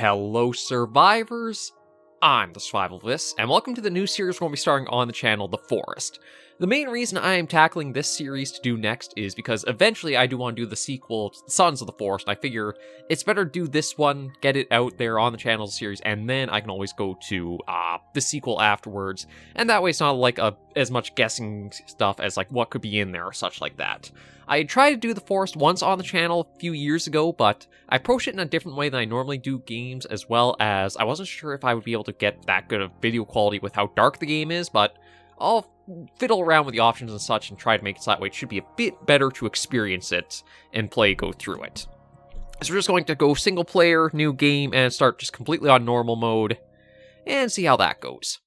Hello survivors, I'm the SurvivalVis, and welcome to the new series we're going to be starting on the channel, The Forest. The main reason I am tackling this series to do next is because eventually I do want to do the sequel, Sons of the Forest. I figure it's better to do this one, get it out there on the channel series, and then I can always go to the sequel afterwards, and that way it's not like as much guessing stuff as like what could be in there or such like that. I tried to do The Forest once on the channel a few years ago, but I approached it in a different way than I normally do games, as well as I wasn't sure if I would be able to get that good of video quality with how dark the game is, but I'll fiddle around with the options and such and try to make it so that way it should be a bit better to experience it and go through it. So we're just going to go single player, new game, and start just completely on normal mode, and see how that goes.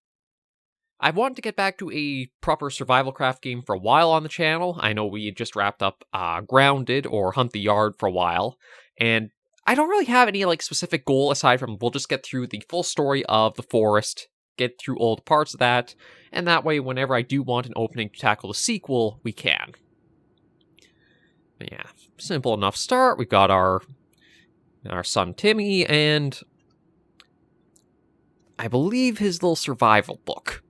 I wanted to get back to a proper survival craft game for a while on the channel. I know we had just wrapped up Grounded or Hunt the Yard for a while, and I don't really have any like specific goal aside from we'll just get through the full story of The Forest, get through all the parts of that, and that way whenever I do want an opening to tackle the sequel, we can. But yeah, simple enough start. We've got our son Timmy, and I believe his little survival book.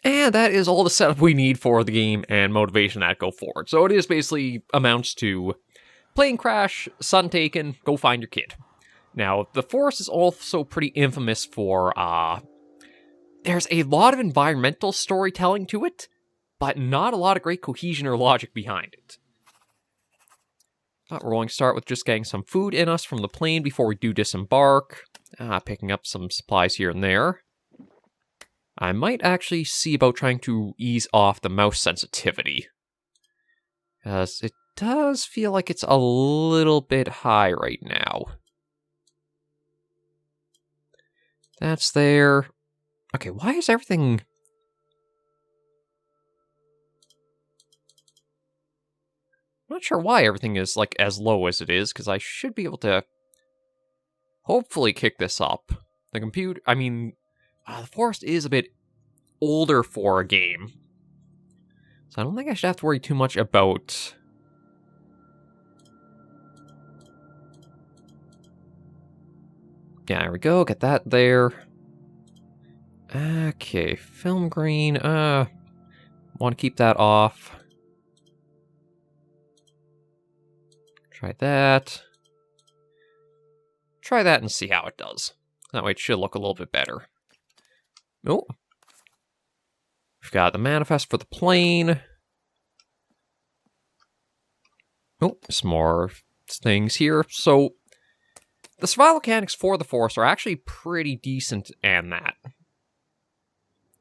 And that is all the setup we need for the game and motivation that go forward. So it is basically amounts to plane crash, son taken, go find your kid. Now, the forest is also pretty infamous for, there's a lot of environmental storytelling to it, but not a lot of great cohesion or logic behind it. But we're going to start with just getting some food in us from the plane before we do disembark. Picking up some supplies here and there. I might actually see about trying to ease off the mouse sensitivity, because it does feel like it's a little bit high right now. That's there. Okay, why is everything... I'm not sure why everything is like as low as it is, because I should be able to hopefully kick this up. The computer, I mean... the forest is a bit older for a game, so I don't think I should have to worry too much about... Yeah, there we go, get that there. Okay, film green, want to keep that off. Try that. Try that and see how it does. That way it should look a little bit better. Oh. We've got the manifest for the plane. Oh, some more things here. So, the survival mechanics for the forest are actually pretty decent in that.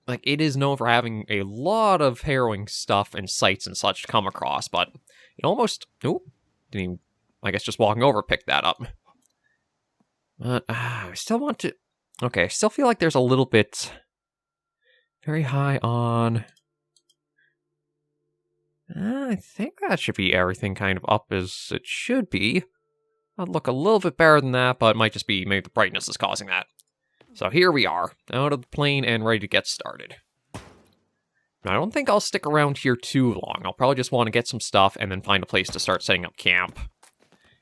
Like, it is known for having a lot of harrowing stuff and sights and such to come across, but it almost... Oh, didn't even... I guess just walking over picked that up. But, I still want to... Okay, I still feel like there's a little bit... Very high on... I think that should be everything kind of up as it should be. I'd look a little bit better than that, but it might just be maybe the brightness is causing that. So here we are, out of the plane and ready to get started. Now, I don't think I'll stick around here too long. I'll probably just want to get some stuff and then find a place to start setting up camp.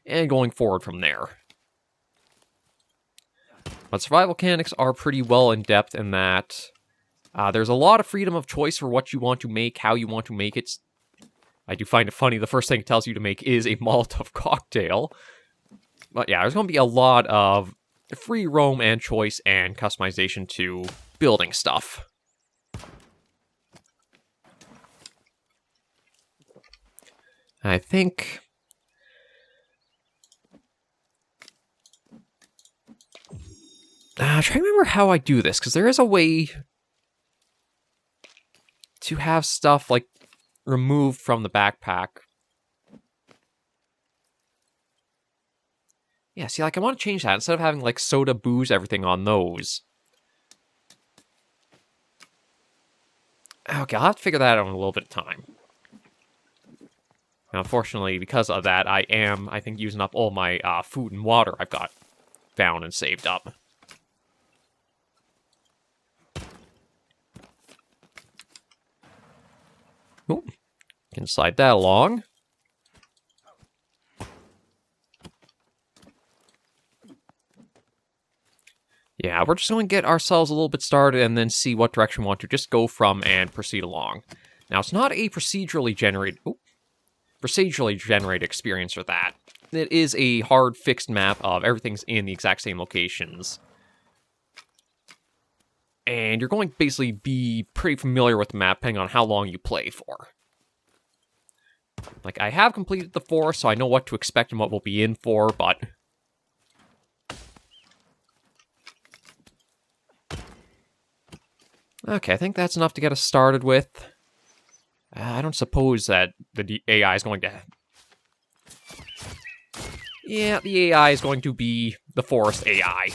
And going forward from there. But survival mechanics are pretty well in depth in that... there's a lot of freedom of choice for what you want to make, how you want to make it. I do find it funny, the first thing it tells you to make is a Molotov cocktail. But yeah, there's going to be a lot of free roam and choice and customization to building stuff. I think... try to remember how I do this, because there is a way to have stuff, like, removed from the backpack. Yeah, see, like, I want to change that. Instead of having, like, soda, booze, everything on those. Okay, I'll have to figure that out in a little bit of time. Now, unfortunately, because of that, I am, I think, using up all my food and water I've got found and saved up. Ooh, can slide that along. Yeah, we're just going to get ourselves a little bit started and then see what direction we want to just go from and proceed along. Now, it's not a procedurally generated experience for that. It is a hard fixed map of everything's in the exact same locations. And you're going to basically be pretty familiar with the map depending on how long you play for. Like, I have completed the forest, so I know what to expect and what we'll be in for, but... Okay, I think that's enough to get us started with. I don't suppose that the AI is going to... Yeah, the AI is going to be the forest AI.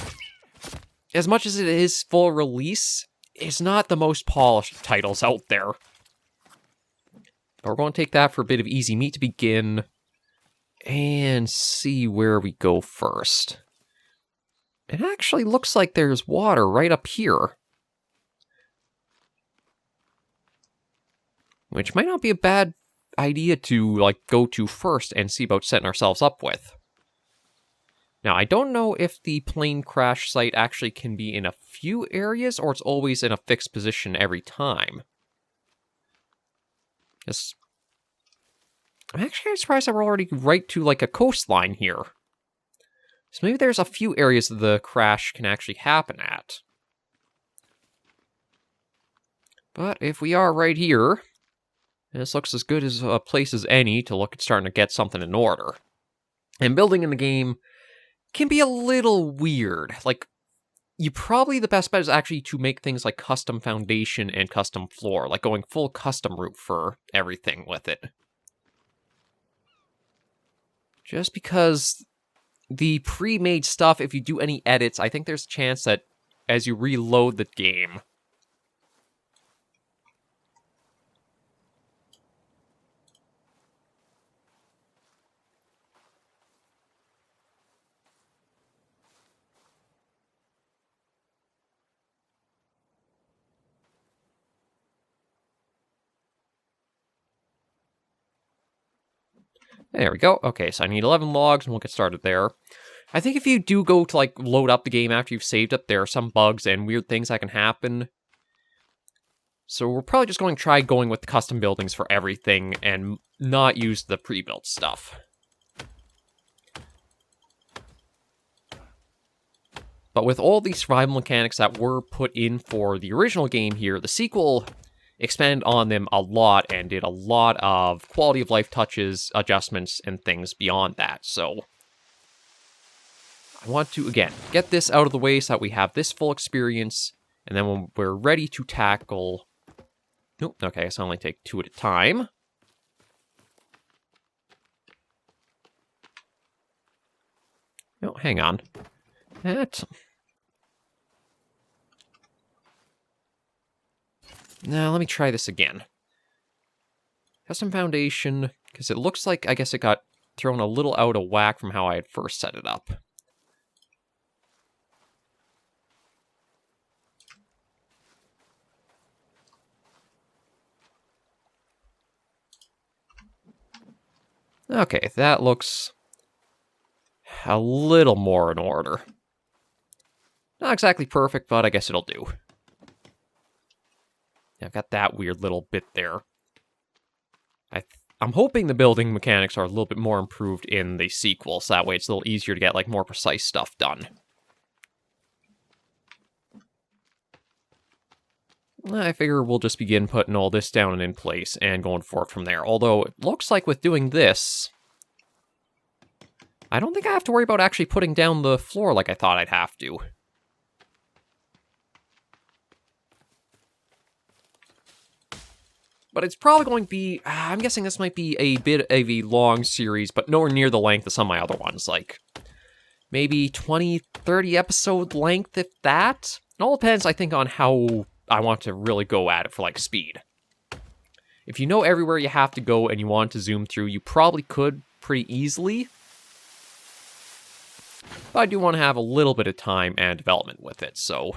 As much as it is full release, it's not the most polished titles out there. But we're going to take that for a bit of easy meat to begin, and see where we go first. It actually looks like there's water right up here. Which might not be a bad idea to, like, go to first and see about setting ourselves up with. Now, I don't know if the plane crash site actually can be in a few areas, or it's always in a fixed position every time. I'm actually surprised that we're already right to, like, a coastline here. So maybe there's a few areas that the crash can actually happen at. But if we are right here, this looks as good as a place as any to look at starting to get something in order. And building in the game can be a little weird. Like, the best bet is actually to make things like custom foundation and custom floor, like going full custom route for everything with it. Just because the pre-made stuff, if you do any edits, I think there's a chance that as you reload the game, there we go. Okay, so I need 11 logs, and we'll get started there. I think if you do go to, like, load up the game after you've saved it, there are some bugs and weird things that can happen. So we're probably just going to try going with the custom buildings for everything and not use the pre-built stuff. But with all these survival mechanics that were put in for the original game here, the sequel expanded on them a lot and did a lot of quality of life touches, adjustments, and things beyond that. So I want to, again, get this out of the way so that we have this full experience, and then when we're ready to tackle... Nope, okay, so I only take 2 at a time. No, hang on. That... Now, let me try this again. Custom foundation, because it looks like, I guess it got thrown a little out of whack from how I had first set it up. Okay, that looks a little more in order. Not exactly perfect, but I guess it'll do. I've got that weird little bit there. I'm hoping the building mechanics are a little bit more improved in the sequel, so that way it's a little easier to get, like, more precise stuff done. I figure we'll just begin putting all this down and in place and going forward from there. Although, it looks like with doing this, I don't think I have to worry about actually putting down the floor like I thought I'd have to. But it's probably going to be, I'm guessing this might be a bit of a long series, but nowhere near the length of some of my other ones, like maybe 20, 30 episode length, if that. It all depends, I think, on how I want to really go at it for, like, speed. If you know everywhere you have to go and you want to zoom through, you probably could pretty easily. But I do want to have a little bit of time and development with it, so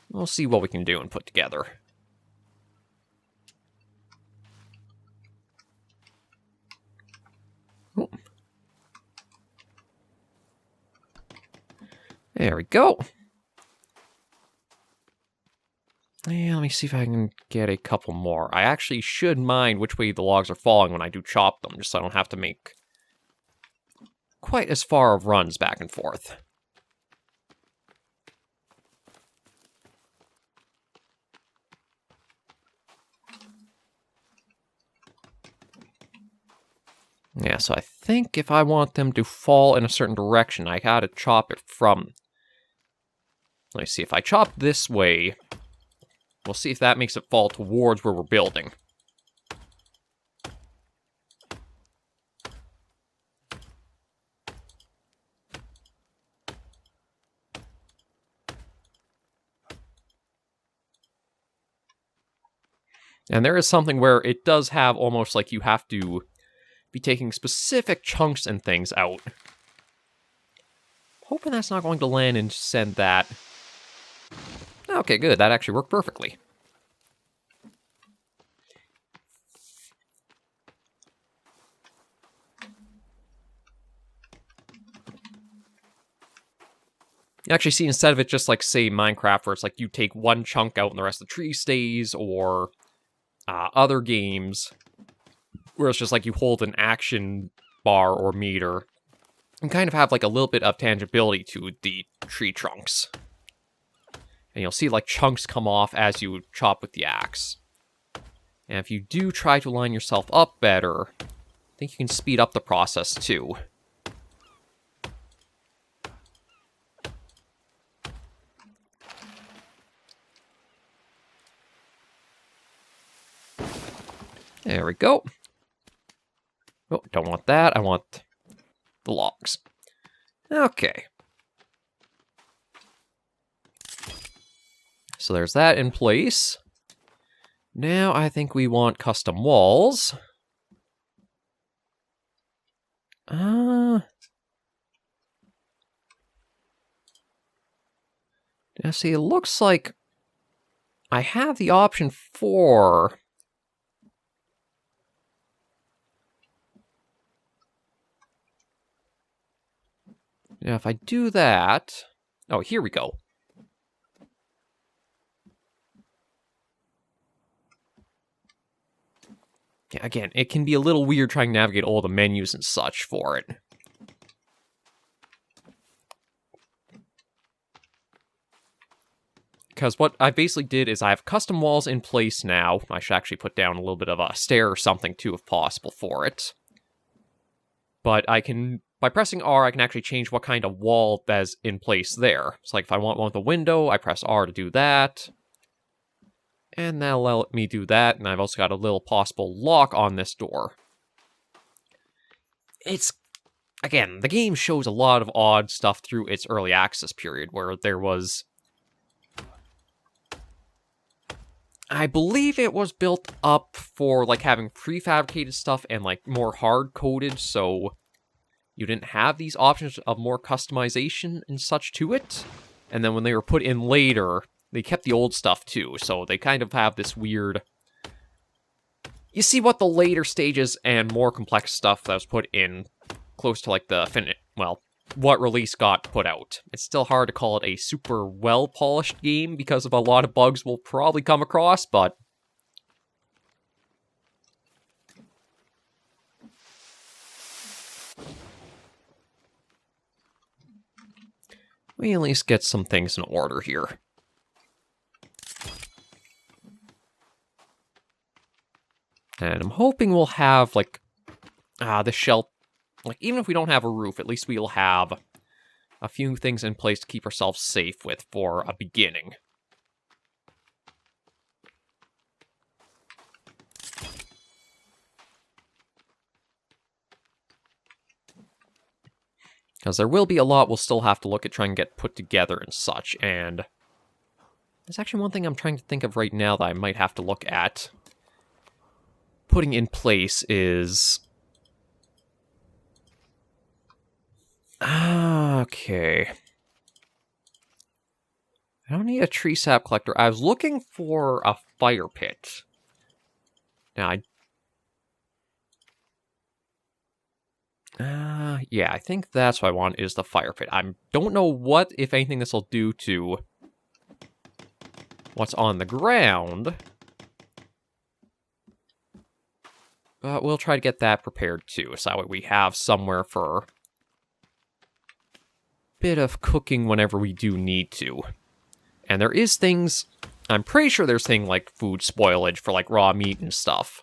we'll see what we can do and put together. Oh. There we go. And let me see if I can get a couple more. I actually should mind which way the logs are falling when I do chop them, just so I don't have to make quite as far of runs back and forth. Yeah, so I think if I want them to fall in a certain direction, I gotta chop it from... Let me see, if I chop this way, we'll see if that makes it fall towards where we're building. And there is something where it does have almost like you have to be taking specific chunks and things out. Hoping that's not going to land and send that. Okay, good. That actually worked perfectly. You actually see, instead of it just like, say, Minecraft, where it's like you take one chunk out and the rest of the tree stays, or other games where it's just like you hold an action bar or meter and kind of have like a little bit of tangibility to the tree trunks. And you'll see like chunks come off as you chop with the axe. And if you do try to line yourself up better, I think you can speed up the process too. There we go. Oh, don't want that. I want the logs. Okay. So there's that in place. Now I think we want custom walls. Now see, it looks like I have the option for... Now, if I do that... Oh, here we go. Yeah, again, it can be a little weird trying to navigate all the menus and such for it. Because what I basically did is I have custom walls in place now. I should actually put down a little bit of a stair or something, too, if possible, for it. But I can... By pressing R, I can actually change what kind of wall that's in place there. So, like, if I want one with a window, I press R to do that. And that'll let me do that, and I've also got a little possible lock on this door. It's... Again, the game shows a lot of odd stuff through its early access period, where there was... I believe it was built up for, like, having prefabricated stuff and, like, more hard-coded, so... You didn't have these options of more customization and such to it. And then when they were put in later, they kept the old stuff too. So they kind of have this weird... You see what the later stages and more complex stuff that was put in close to like the what release got put out. It's still hard to call it a super well-polished game because of a lot of bugs we'll probably come across, but we at least get some things in order here. And I'm hoping we'll have, like, the shelter. Like, even if we don't have a roof, at least we'll have a few things in place to keep ourselves safe with for a beginning. Because there will be a lot we'll still have to look at trying to get put together and such, and there's actually one thing I'm trying to think of right now that I might have to look at putting in place is... okay. I don't need a tree sap collector. I was looking for a fire pit. Now, yeah, I think that's what I want, is the fire pit. I don't know what, if anything, this will do to what's on the ground. But we'll try to get that prepared, too, so that way we have somewhere for a bit of cooking whenever we do need to. And there is things... I'm pretty sure there's things like food spoilage for, like, raw meat and stuff.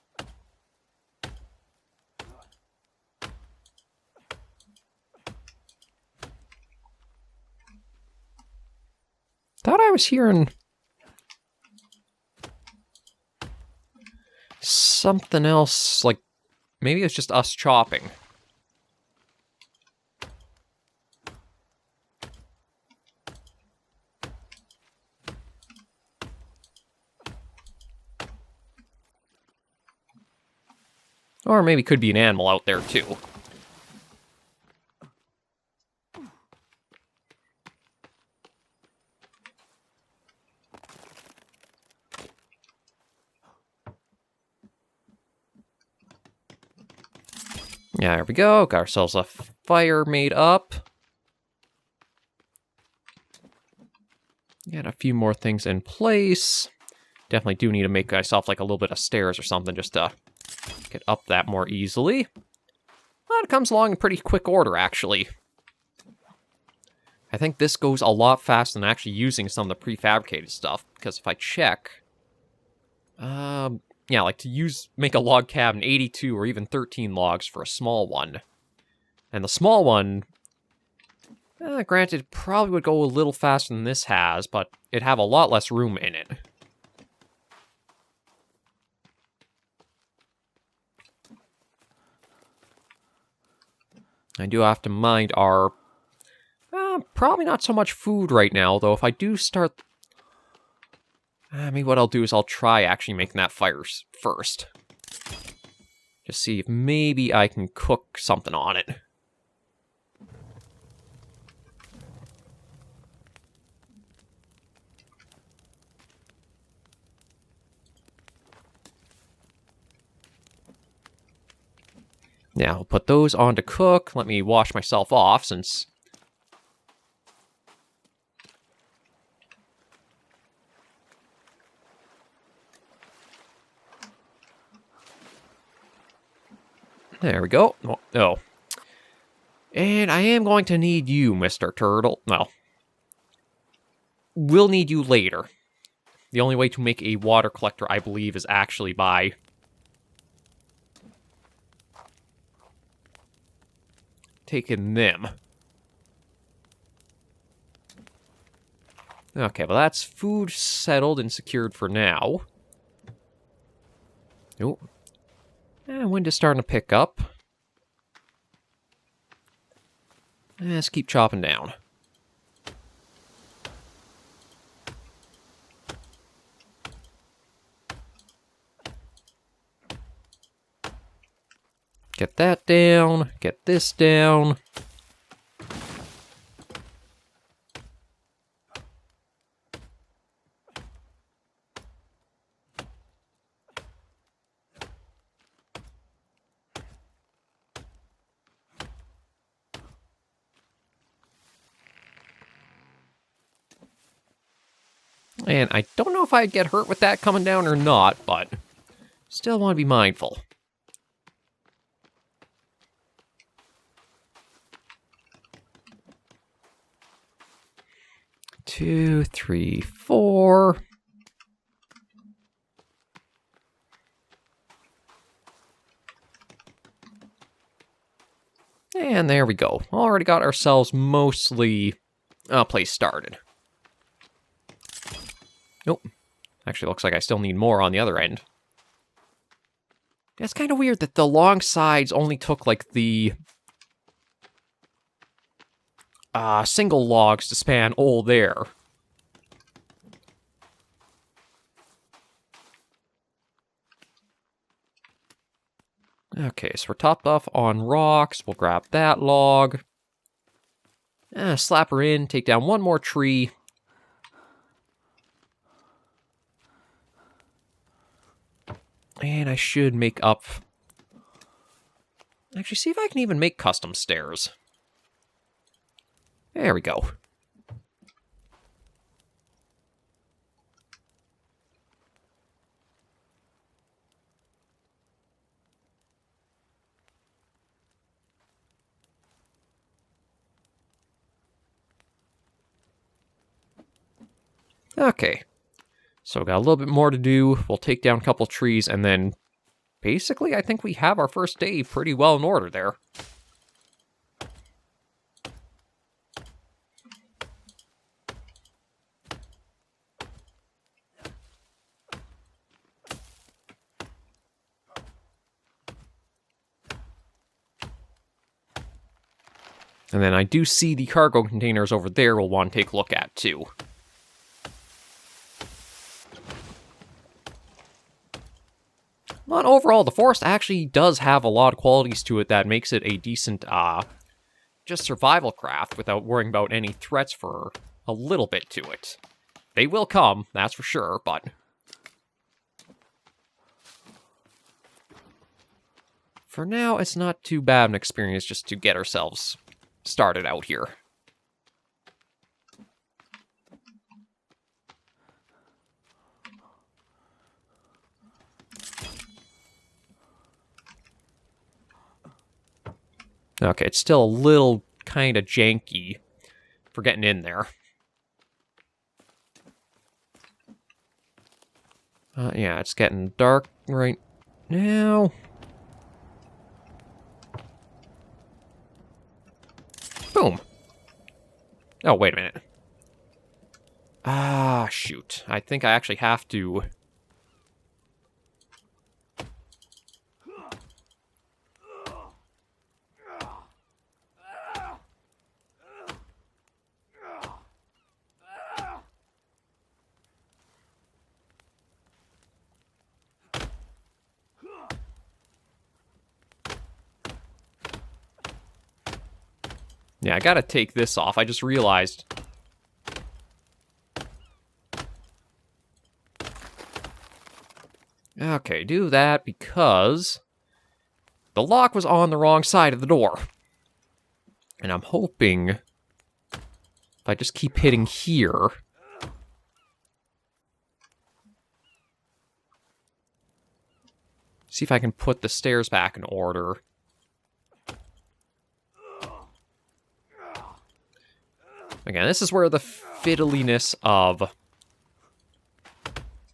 Thought I was hearing something else, like, maybe it's just us chopping. Or maybe could be an animal out there, too. Yeah, there we go. Got ourselves a fire made up. Got a few more things in place. Definitely do need to make myself like a little bit of stairs or something just to get up that more easily. Well, it comes along in pretty quick order, actually. I think this goes a lot faster than actually using some of the prefabricated stuff, because if I check... yeah, like to make a log cabin 82 or even 13 logs for a small one. And the small one, granted, probably would go a little faster than this has, but it'd have a lot less room in it. I do have to mind our... probably not so much food right now, though if I do start... maybe what I'll do is I'll try actually making that fire first. Just see if maybe I can cook something on it. Now, I'll put those on to cook. Let me wash myself off, since... There we go. Oh. And I am going to need you, Mr. Turtle. Well, we'll need you later. The only way to make a water collector, I believe, is actually by... taking them. Okay, well that's food settled and secured for now. Oh. And wind is starting to pick up. Let's keep chopping down. Get that down. Get this down. And I don't know if I'd get hurt with that coming down or not, but still want to be mindful. Two, three, four. And there we go. Already got ourselves mostly a place started. Nope. Actually, looks like I still need more on the other end. It's kind of weird that the long sides only took, like, the single logs to span all there. Okay, so we're topped off on rocks. We'll grab that log. Slap her in, take down one more tree. And I should make up... Actually, see if I can even make custom stairs. There we go. Okay, so we got a little bit more to do. We'll take down a couple trees, and then basically I think we have our first day pretty well in order there. And then I do see the cargo containers over there we'll want to take a look at, too. But overall, the forest actually does have a lot of qualities to it that makes it a decent, just survival craft without worrying about any threats for a little bit to it. They will come, that's for sure, but... for now, it's not too bad an experience just to get ourselves started out here. Okay, it's still a little kind of janky for getting in there. Yeah, it's getting dark right now. Boom. Oh, wait a minute. Ah, shoot. I think I actually have to... yeah, I gotta take this off. I just realized... okay, do that because... the lock was on the wrong side of the door. And I'm hoping... if I just keep hitting here... see if I can put the stairs back in order. Again, this is where the fiddliness of...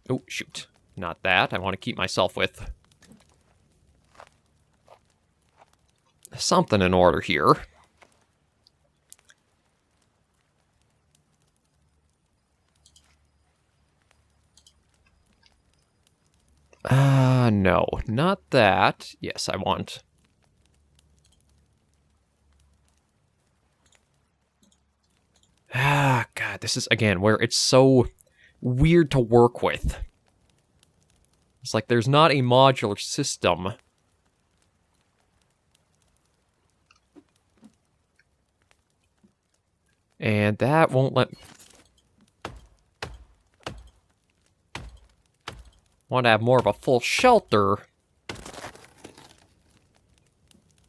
oh, shoot. Not that. I want to keep myself with... something in order here. No. Not that. Yes, I want... ah, God, this is, again, where it's so weird to work with. It's like there's not a modular system. And that won't let... want to have more of a full shelter.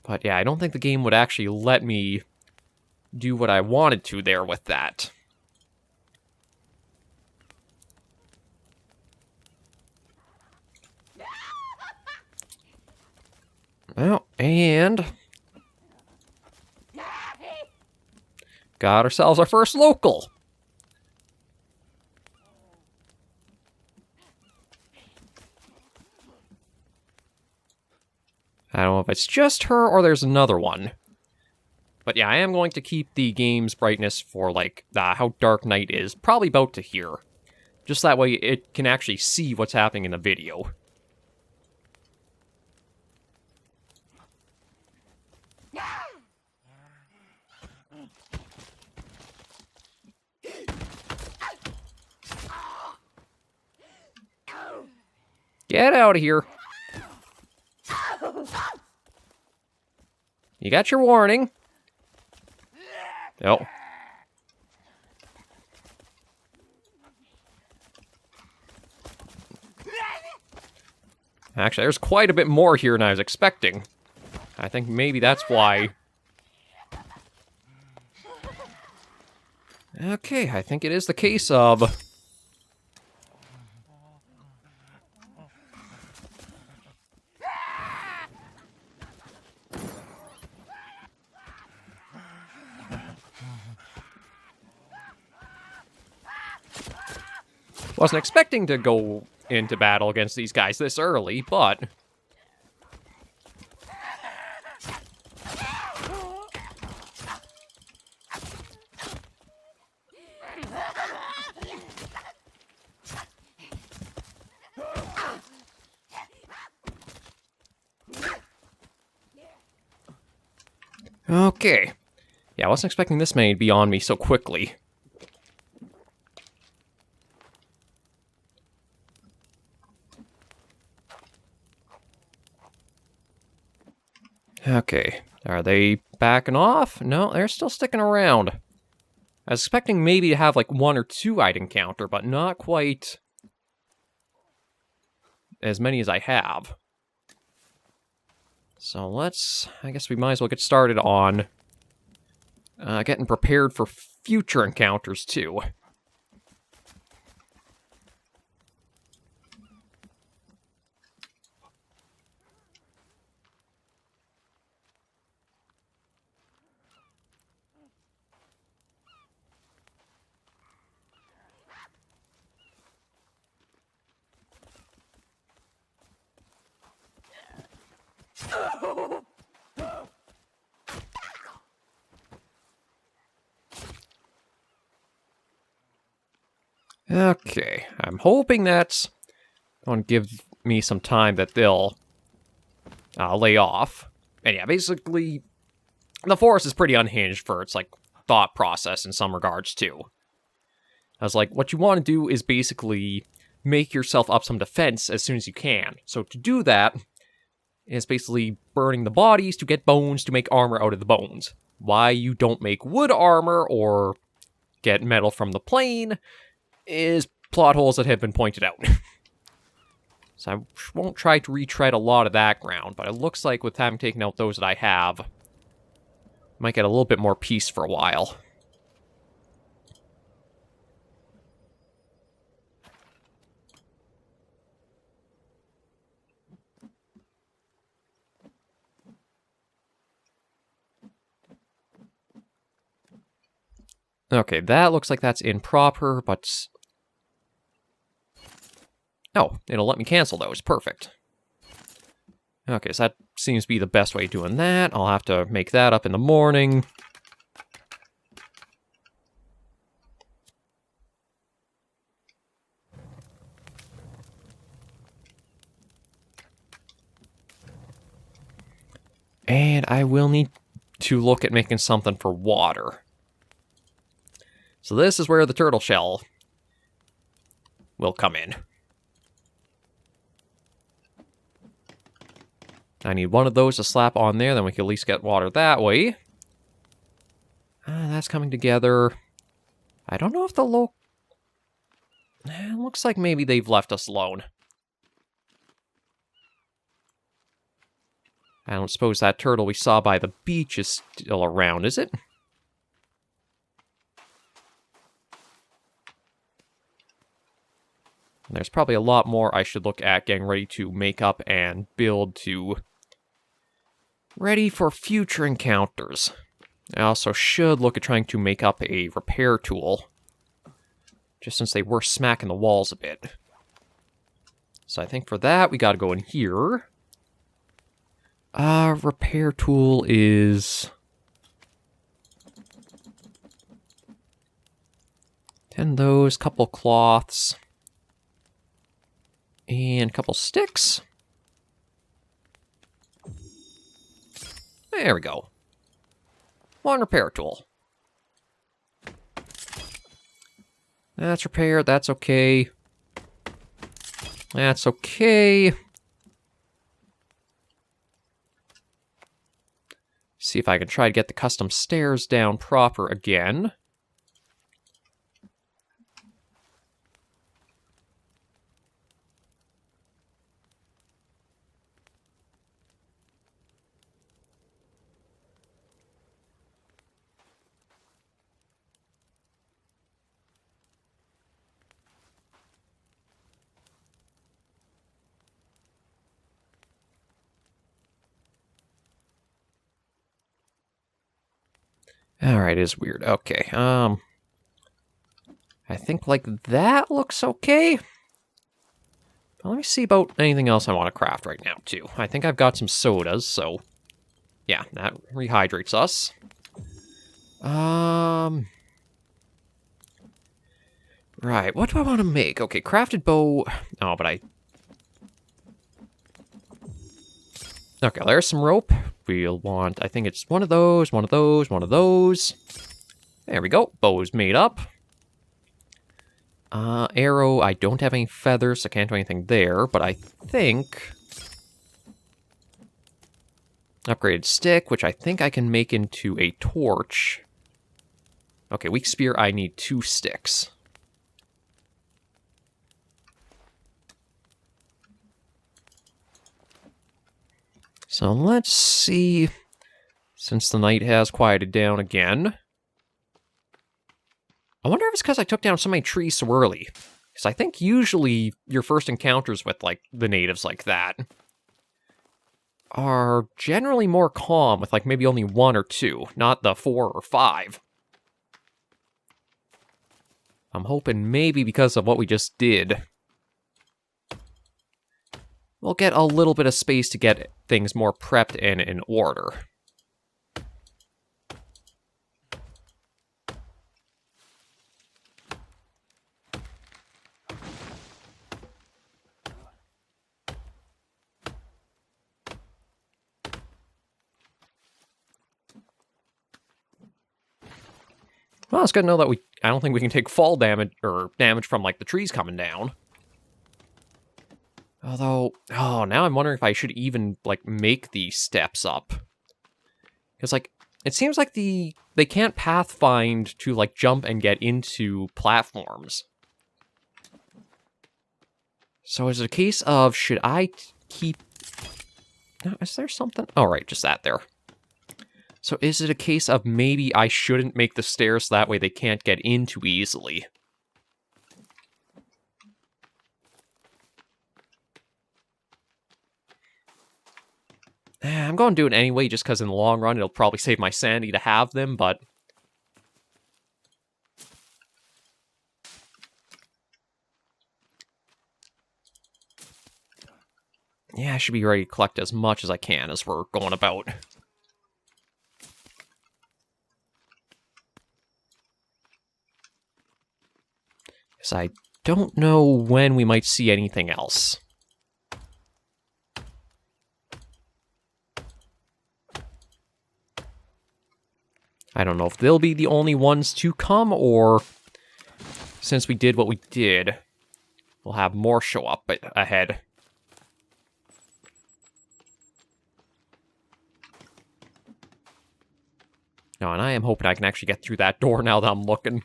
But yeah, I don't think the game would actually let me do what I wanted to there with that. Well, and got ourselves our first local. I don't know if it's just her or there's another one. But yeah, I am going to keep the game's brightness for, like, how dark night is. Probably about to here. Just that way it can actually see what's happening in the video. Get out of here. You got your warning. Oh. Actually, there's quite a bit more here than I was expecting. I think maybe that's why. Okay, I think it is the case of... Wasn't expecting to go into battle against these guys this early, but... Okay. Yeah, I wasn't expecting this many to be on me so quickly. Okay. Are they backing off? No, they're still sticking around. I was expecting maybe to have like 1 or 2 I'd encounter, but not quite as many as I have. So let's... I guess we might as well get started on getting prepared for future encounters, too. Okay, I'm hoping that's going to give me some time that they'll lay off. And yeah, basically, the forest is pretty unhinged for its, like, thought process in some regards, too. I was like, what you want to do is basically make yourself up some defense as soon as you can. So to do that is basically burning the bodies to get bones to make armor out of the bones. Why you don't make wood armor or get metal from the plane is plot holes that have been pointed out. So I won't try to retread a lot of that ground, but it looks like with having taken out those that I have, I might get a little bit more peace for a while. Okay, that looks like that's improper, but... Oh, it'll let me cancel those. Perfect. Okay, so that seems to be the best way of doing that. I'll have to make that up in the morning. And I will need to look at making something for water. So this is where the turtle shell will come in. I need one of those to slap on there, then we can at least get water that way. That's coming together. I don't know if the it looks like maybe they've left us alone. I don't suppose that turtle we saw by the beach is still around, is it? There's probably a lot more I should look at getting ready to make up and build to Ready for future encounters. I also should look at trying to make up a repair tool, just since they were smacking the walls a bit. So I think for that, we gotta go in here. Repair tool is 10 of those, couple cloths, and a couple sticks. There we go. One repair tool. That's repaired, that's okay. That's okay. See if I can try to get the custom stairs down proper again. Alright, it is weird. Okay, I think like that looks okay. But let me see about anything else I want to craft right now, too. I think I've got some sodas, so yeah, that rehydrates us. Right, what do I want to make? Okay, crafted bow. Oh, but okay, there's some rope. We'll want, I think it's one of those, one of those, one of those. There we go. Bow is made up. Arrow, I don't have any feathers, so I can't do anything there, but I think... Upgraded stick, which I think I can make into a torch. Okay, weak spear, I need 2 sticks. So let's see, since the night has quieted down again. I wonder if it's because I took down so many trees so early. Because I think usually your first encounters with, like, the natives like that are generally more calm with, like, maybe only 1 or 2, not the 4 or 5. I'm hoping maybe because of what we just did, we'll get a little bit of space to get things more prepped and in order. Well, it's good to know that I don't think we can take fall damage, or damage from, like, the trees coming down. Although, oh, now I'm wondering if I should even, like, make these steps up. Because, like, it seems like they can't pathfind to, like, jump and get into platforms. So is it a case of, should I keep... No, is there something? Oh, right, just that there. So is it a case of maybe I shouldn't make the stairs so that way they can't get in too easily? I'm going to do it anyway, just because in the long run it'll probably save my sanity to have them, but... yeah, I should be ready to collect as much as I can as we're going about. Because I don't know when we might see anything else. I don't know if they'll be the only ones to come, or since we did what we did, we'll have more show up ahead. No, and I am hoping I can actually get through that door now that I'm looking.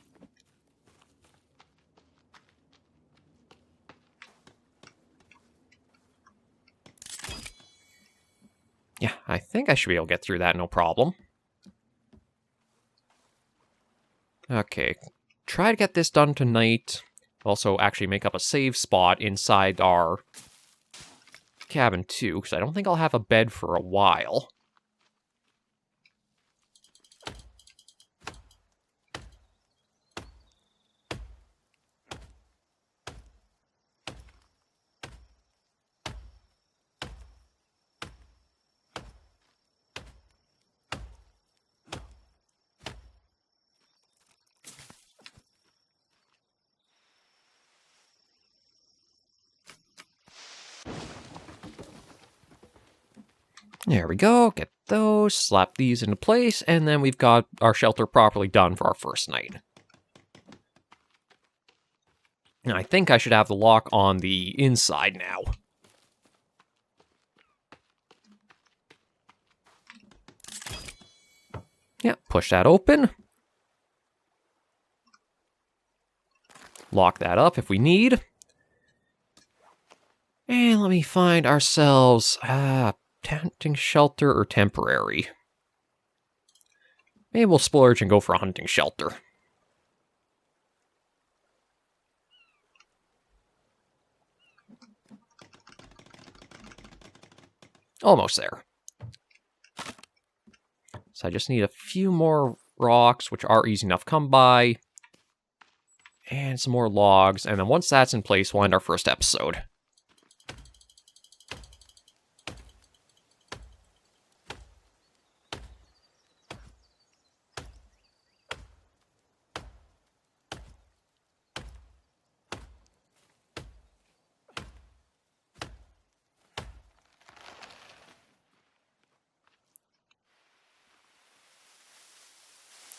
Yeah, I think I should be able to get through that, no problem. Okay, try to get this done tonight. Also, actually make up a save spot inside our cabin, too, because I don't think I'll have a bed for a while. There we go, get those, slap these into place, and then we've got our shelter properly done for our first night. And I think I should have the lock on the inside now. Yeah, push that open. Lock that up if we need. And let me find ourselves hunting shelter or temporary. Maybe we'll splurge and go for a hunting shelter. Almost there. So I just need a few more rocks, which are easy enough to come by. And some more logs. And then once that's in place, we'll end our first episode.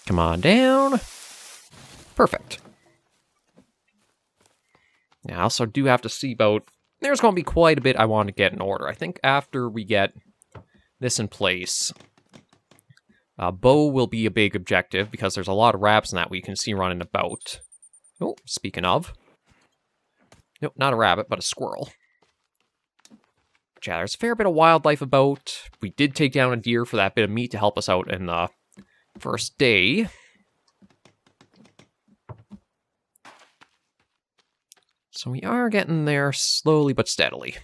Come on down. Perfect. Now, I also do have to see about... There's going to be quite a bit I want to get in order. I think after we get this in place, bow will be a big objective, because there's a lot of rabbits in that we can see running about. Oh, speaking of. Nope, not a rabbit, but a squirrel. But yeah, there's a fair bit of wildlife about. We did take down a deer for that bit of meat to help us out in the first day. So we are getting there slowly but steadily.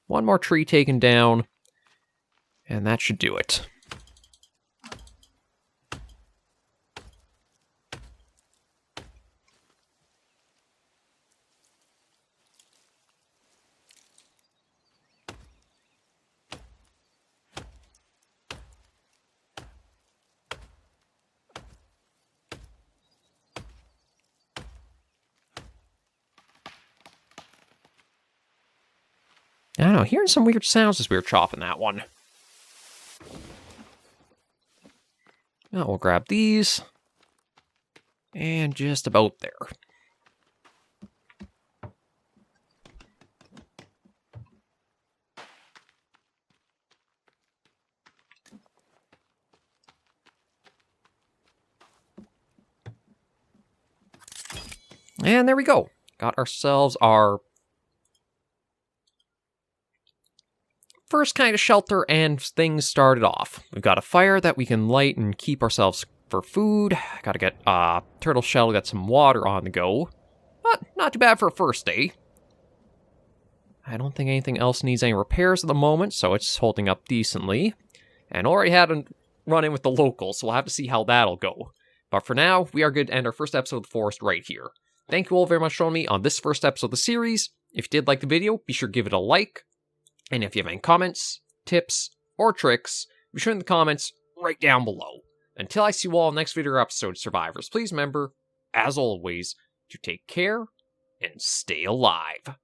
One more tree taken down, and that should do it. I don't know, hearing some weird sounds as we were chopping that one. Now we'll grab these. And just about there. And there we go. Got ourselves our first kind of shelter, and things started off. We've got a fire that we can light and keep ourselves for food. Gotta get turtle shell, get some water on the go. But not too bad for a first day. I don't think anything else needs any repairs at the moment, so it's holding up decently. And already had a run-in with the locals, so we'll have to see how that'll go. But for now, we are good to end our first episode of The Forest right here. Thank you all very much for joining me on this first episode of the series. If you did like the video, be sure to give it a like. And if you have any comments, tips, or tricks, be sure in the comments right down below. Until I see you all in the next video or episode, survivors, please remember, as always, to take care and stay alive.